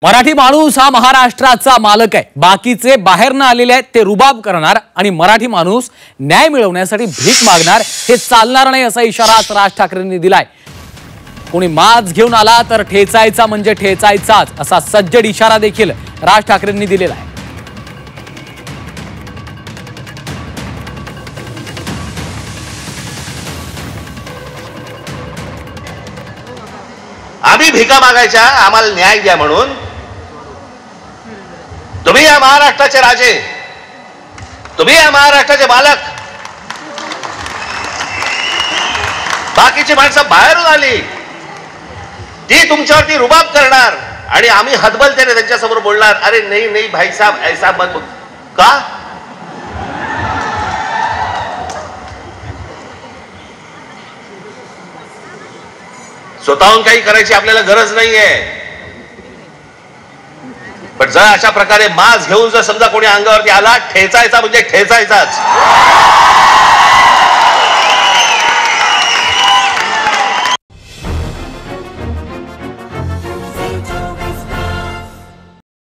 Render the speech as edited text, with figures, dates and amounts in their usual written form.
मराठी माणूस हा महाराष्ट्राचा मालक आहे. बाकीचे बाहेर न आलेले आहेत ते रुबाब करणार आणि मराठी माणूस न्याय मिळवण्यासाठी भीक मागणार, हे चालणार नाही असा इशारा राज ठाकरेंनी दिलाय. कोणी माज घेऊन आला तर ठेचायचा म्हणजे ठेचायचाच असा सज्जड इशारा देखील राज ठाकरेंनी दिलेला आहे. आम्ही भिका मागायच्या, आम्हाला न्याय द्या म्हणून. तुम्ही या महाराष्ट्राचे राजे, तुम्ही या महाराष्ट्राचे मालक. बाकीची माणसं बाहेरून आली, ती तुमच्यावरती रुबाब करणार आणि आम्ही हतबलतेने त्यांच्यासमोर बोलणार, अरे नाही नाही भाई साहब ऐसा मत. का स्वतःहून काही करायची आपल्याला गरज नाहीये. पण जर अशा प्रकारे माज घेऊन जर समजा कोणी अंगावरती आला, ठेचायचा म्हणजे ठेचायचाच.